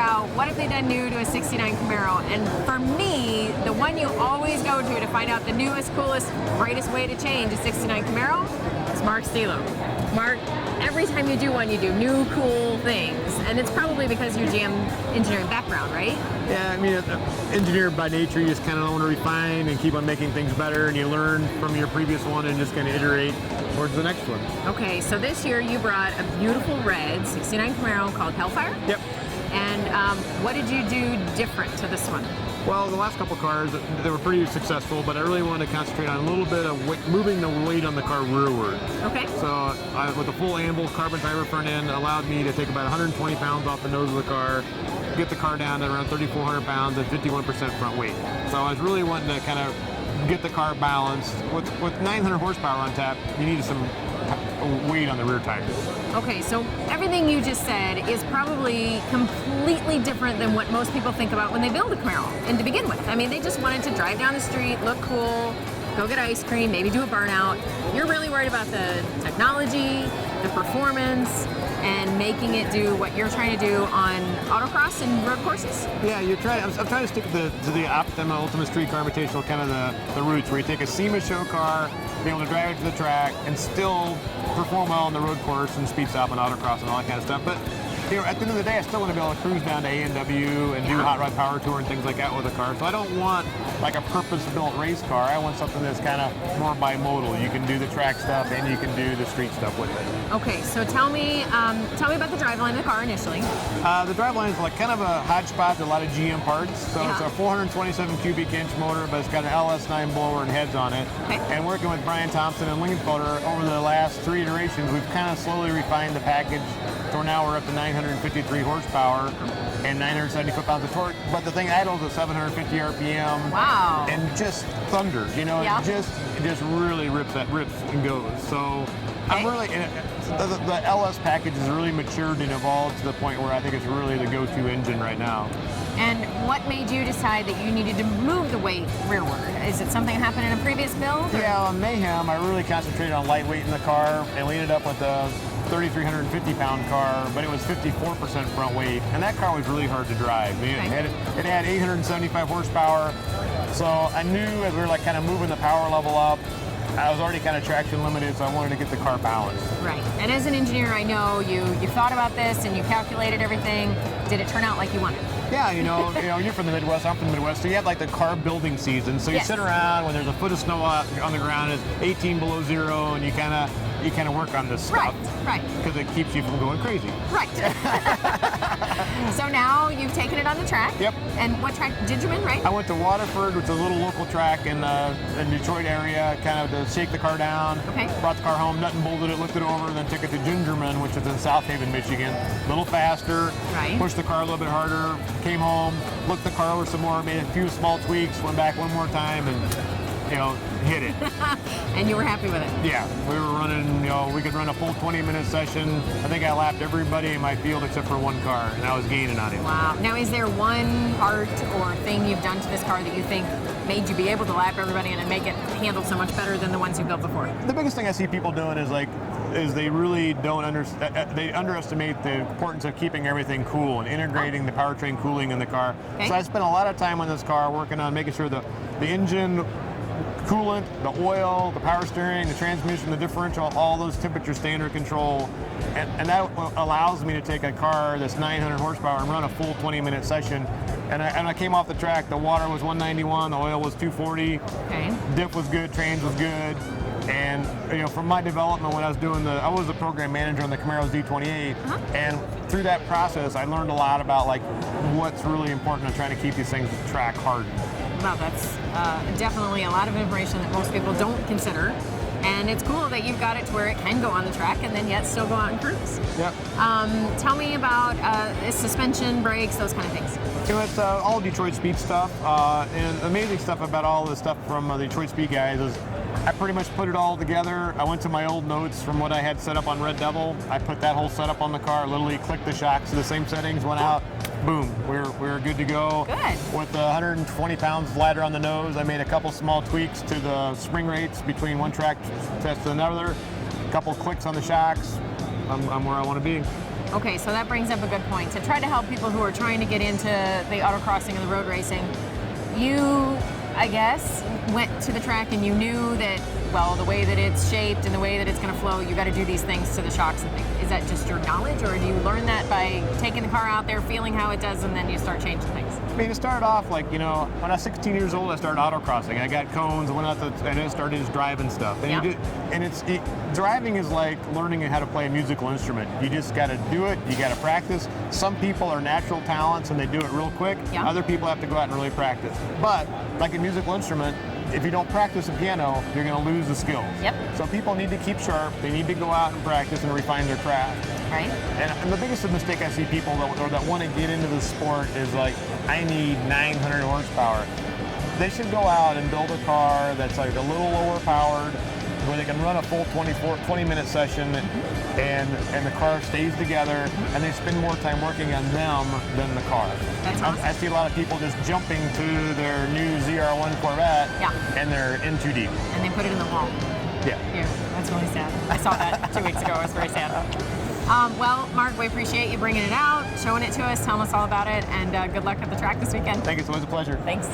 out what have they done new to a 69 Camaro. And for me, the one you always go to find out the newest, coolest, greatest way to change a 69 Camaro is Mark Stielow. Mark, every time you do one, you do new, cool things. And it's probably because your GM engineering background, right? Yeah, I mean, engineer by nature, you just kind of want to refine and keep on making things better, and you learn from your previous one and just kind of iterate towards the next one. Okay, so this year you brought a beautiful red 69 Camaro called Hellfire? Yep. And what did you do different to this one? Well, the last couple cars, they were pretty successful, but I really wanted to concentrate on a little bit of moving the weight on the car rearward. Okay. So with the full Anvil carbon fiber front end allowed me to take about 120 pounds off the nose of the car, get the car down to around 3,400 pounds and 51% front weight. So I was really wanting to kind of get the car balanced. With 900 horsepower on tap, you need some weight on the rear tires. Okay, so everything you just said is probably completely different than what most people think about when they build a Camaro. And to begin with, I mean, they just wanted to drive down the street, look cool, go get ice cream, maybe do a burnout. You're really worried about the technology, the performance, and making it do what you're trying to do on autocross and road courses? Yeah, I'm trying to stick to the Optima Ultimate Street Car Invitational, kind of the roots, where you take a SEMA show car, be able to drive it to the track, and still perform well on the road course and speed stop and autocross and all that kind of stuff. But you know, at the end of the day, I still want to be able to cruise down to A&W and do Hot Rod Power Tour and things like that with a car. So I don't want like a purpose-built race car. I want something that's kind of more bimodal. You can do the track stuff and you can do the street stuff with it. Okay, so tell me about the driveline of the car initially. The driveline is like kind of a hodgepodge, a lot of GM parts. So it's a 427 cubic inch motor, but it's got an LS9 blower and heads on it. Okay. And working with Brian Thompson and Lingenfelder over the last 3 iterations, we've kind of slowly refined the package. So now we're up to 953 horsepower and 970 foot-pounds of torque. But the thing idles at 750 RPM. Wow. And just thunders, you know, it just really rips and goes. So I'm really, the LS package has really matured and evolved to the point where I think it's really the go-to engine right now. And what made you decide that you needed to move the weight rearward? Is it something that happened in a previous build? Yeah, on Mayhem, I really concentrated on lightweight in the car, and we ended up with a 3,350 pound car, but it was 54% front weight, and that car was really hard to drive. It had 875 horsepower, so I knew as we were like kind of moving the power level up, I was already kind of traction limited, so I wanted to get the car balanced. Right, and as an engineer, I know you thought about this and you calculated everything. Did it turn out like you wanted? Yeah, you know, you're from the Midwest, I'm from the Midwest, so you have like the car building season. So you sit around when there's a foot of snow on the ground, it's 18 below zero, and you kind of work on this stuff. Right. Because it keeps you from going crazy. Right. So now you've taken it on the track. Yep. And what track did you win, right? I went to Waterford, which is a little local track in the Detroit area, kind of to shake the car down. Okay. Brought the car home, nut and bolted it, looked it over, and then took it to Gingerman, which is in South Haven, Michigan. A little faster. Right. Pushed the car a little bit harder. Came home, looked the car over some more, made a few small tweaks, went back one more time, and hit it. And you were happy with it? Yeah, we were running, we could run a full 20-minute session. I think I lapped everybody in my field except for one car, and I was gaining on it. Wow. Now, is there one part or thing you've done to this car that you think made you be able to lap everybody and make it handle so much better than the ones you built before? The biggest thing I see people doing is they really don't understand, they underestimate the importance of keeping everything cool and integrating the powertrain cooling in the car. Okay. So I spent a lot of time on this car working on making sure the engine, coolant, the oil, the power steering, the transmission, the differential, all those temperature standard control. And that allows me to take a car that's 900 horsepower and run a full 20-minute session. And I came off the track, the water was 191, the oil was 240, diff was good, trans was good. And from my development when I was I was a program manager on the Camaro's D28, and through that process I learned a lot about like what's really important in trying to keep these things track hardened. Wow, that's definitely a lot of information that most people don't consider. And it's cool that you've got it to where it can go on the track and then yet still go out and cruise. Yep. Tell me about suspension, brakes, those kind of things. It's all Detroit Speed stuff. And the amazing stuff about all the stuff from the Detroit Speed guys is I pretty much put it all together. I went to my old notes from what I had set up on Red Devil. I put that whole setup on the car, literally clicked the shocks to the same settings, went out, boom, we're good to go. Good. With the 120 pounds ladder on the nose, I made a couple small tweaks to the spring rates between one track test to another, a couple clicks on the shocks. I'm where I want to be. Okay, so that brings up a good point. To try to help people who are trying to get into the autocrossing and the road racing, you, I guess, went to the track and you knew that, well, the way that it's shaped and the way that it's going to flow, you got to do these things to the shocks and things. Is that just your knowledge, or do you learn that by taking the car out there, feeling how it does, and then you start changing things? I mean, it started off like, when I was 16 years old, I started autocrossing. I got cones, I went out and then started just driving stuff. And driving is like learning how to play a musical instrument. You just got to do it. You got to practice. Some people are natural talents and they do it real quick. Yeah. Other people have to go out and really practice. But like a musical instrument, if you don't practice the piano, you're going to lose the skills. Yep. So people need to keep sharp. They need to go out and practice and refine their craft. Right. And the biggest mistake I see people that want to get into the sport is like, I need 900 horsepower. They should go out and build a car that's like a little lower powered, where they can run a full 20-minute session, and the car stays together, and they spend more time working on them than the car. That's awesome. I see a lot of people just jumping to their new ZR1 Corvette, and they're in too deep. And they put it in the wall. Yeah. That's really sad. I saw that 2 weeks ago. It was very sad. Well, Mark, we appreciate you bringing it out, showing it to us, telling us all about it, and good luck at the track this weekend. Thank you. It's always a pleasure. Thanks.